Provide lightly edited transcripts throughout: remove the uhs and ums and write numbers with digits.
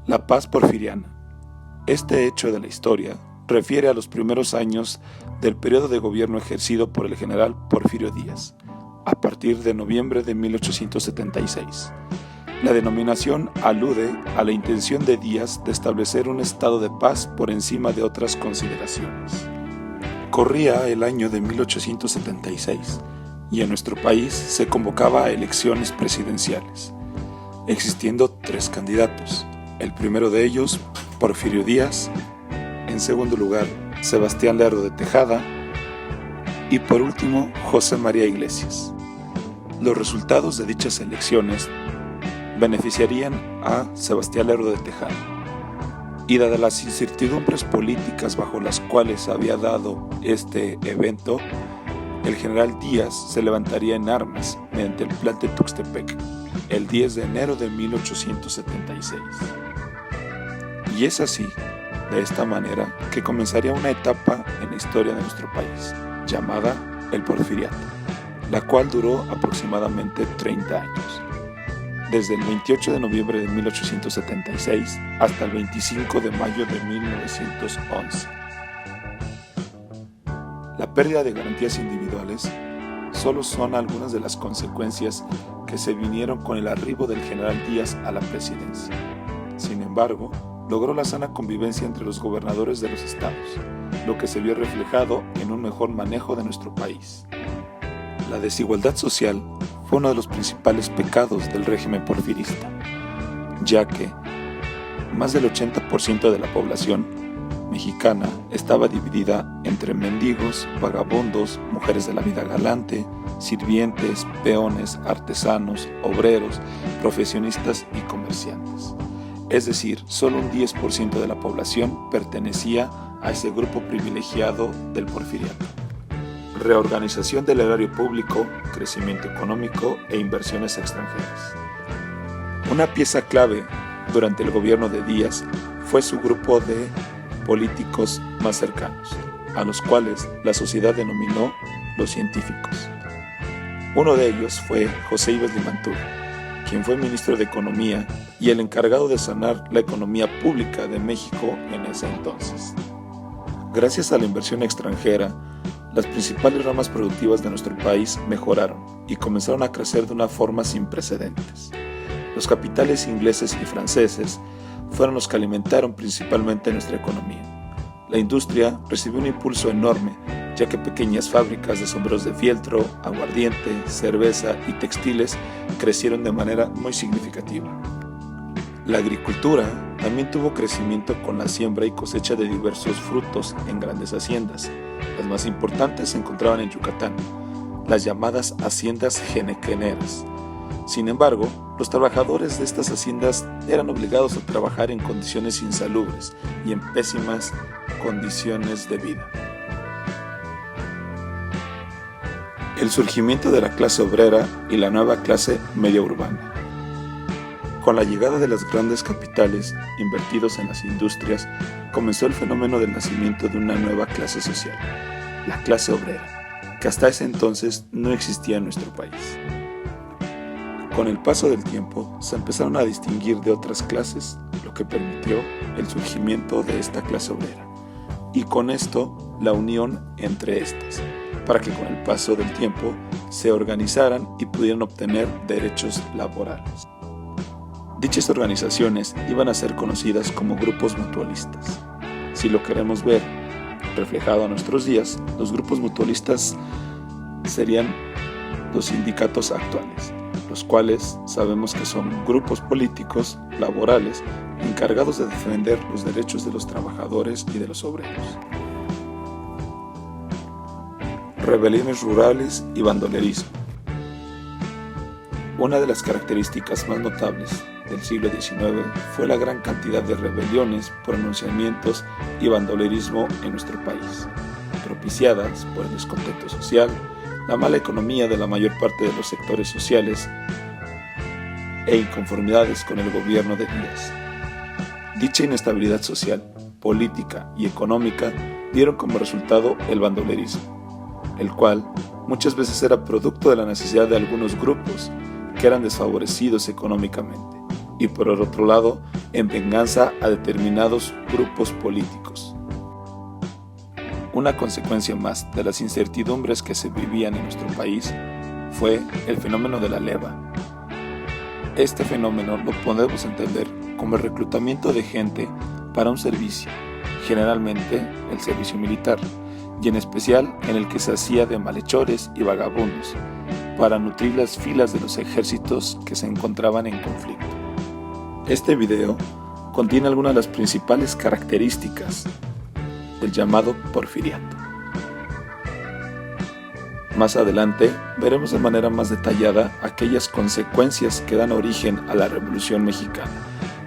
La paz porfiriana. Este hecho de la historia refiere a los primeros años del periodo de gobierno ejercido por el general Porfirio Díaz, a partir de noviembre de 1876. La denominación alude a la intención de Díaz de establecer un estado de paz por encima de otras consideraciones. Corría el año de 1876 y en nuestro país se convocaba a elecciones presidenciales, existiendo 3 candidatos. El primero de ellos, Porfirio Díaz; en segundo lugar, Sebastián Lerdo de Tejada; y por último, José María Iglesias. Los resultados de dichas elecciones beneficiarían a Sebastián Lerdo de Tejada, y dadas las incertidumbres políticas bajo las cuales se había dado este evento, el general Díaz se levantaría en armas mediante el Plan de Tuxtepec el 10 de enero de 1876. Y es así, de esta manera, que comenzaría una etapa en la historia de nuestro país, llamada el Porfiriato, la cual duró aproximadamente 30 años, desde el 28 de noviembre de 1876 hasta el 25 de mayo de 1911. La pérdida de garantías individuales solo son algunas de las consecuencias que se vinieron con el arribo del general Díaz a la presidencia. Sin embargo, logró la sana convivencia entre los gobernadores de los estados, lo que se vio reflejado en un mejor manejo de nuestro país. La desigualdad social fue uno de los principales pecados del régimen porfirista, ya que más del 80% de la población mexicana estaba dividida entre mendigos, vagabundos, mujeres de la vida galante, sirvientes, peones, artesanos, obreros, profesionistas y comerciantes. Es decir, solo un 10% de la población pertenecía a ese grupo privilegiado del porfiriato. Reorganización del erario público, crecimiento económico e inversiones extranjeras. Una pieza clave durante el gobierno de Díaz fue su grupo de políticos más cercanos, a los cuales la sociedad denominó los científicos. Uno de ellos fue José Ives Limantur, quien fue ministro de Economía y el encargado de sanar la economía pública de México en ese entonces. Gracias a la inversión extranjera, las principales ramas productivas de nuestro país mejoraron y comenzaron a crecer de una forma sin precedentes. Los capitales ingleses y franceses fueron los que alimentaron principalmente nuestra economía. La industria recibió un impulso enorme, ya que pequeñas fábricas de sombreros de fieltro, aguardiente, cerveza y textiles crecieron de manera muy significativa. La agricultura también tuvo crecimiento con la siembra y cosecha de diversos frutos en grandes haciendas. Las más importantes se encontraban en Yucatán, las llamadas haciendas henequeneras. Sin embargo, los trabajadores de estas haciendas eran obligados a trabajar en condiciones insalubres y en pésimas condiciones de vida. El surgimiento de la clase obrera y la nueva clase media urbana. Con la llegada de las grandes capitales invertidos en las industrias, comenzó el fenómeno del nacimiento de una nueva clase social, la clase obrera, que hasta ese entonces no existía en nuestro país. Con el paso del tiempo, se empezaron a distinguir de otras clases, lo que permitió el surgimiento de esta clase obrera, y con esto la unión entre estas, para que con el paso del tiempo se organizaran y pudieran obtener derechos laborales. Dichas organizaciones iban a ser conocidas como grupos mutualistas. Si lo queremos ver reflejado a nuestros días, los grupos mutualistas serían los sindicatos actuales, los cuales sabemos que son grupos políticos, laborales, encargados de defender los derechos de los trabajadores y de los obreros. Rebeliones rurales y bandolerismo. Una de las características más notables del siglo XIX fue la gran cantidad de rebeliones, pronunciamientos y bandolerismo en nuestro país, propiciadas por el descontento social, la mala economía de la mayor parte de los sectores sociales e inconformidades con el gobierno de Díaz. Dicha inestabilidad social, política y económica dieron como resultado el bandolerismo, el cual muchas veces era producto de la necesidad de algunos grupos que eran desfavorecidos económicamente, y por otro lado, en venganza a determinados grupos políticos. Una consecuencia más de las incertidumbres que se vivían en nuestro país fue el fenómeno de la leva. Este fenómeno lo podemos entender como el reclutamiento de gente para un servicio, generalmente el servicio militar, y en especial en el que se hacía de malhechores y vagabundos, para nutrir las filas de los ejércitos que se encontraban en conflicto. Este video contiene algunas de las principales características del llamado porfiriato. Más adelante veremos de manera más detallada aquellas consecuencias que dan origen a la Revolución Mexicana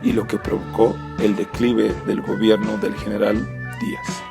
y lo que provocó el declive del gobierno del general Díaz.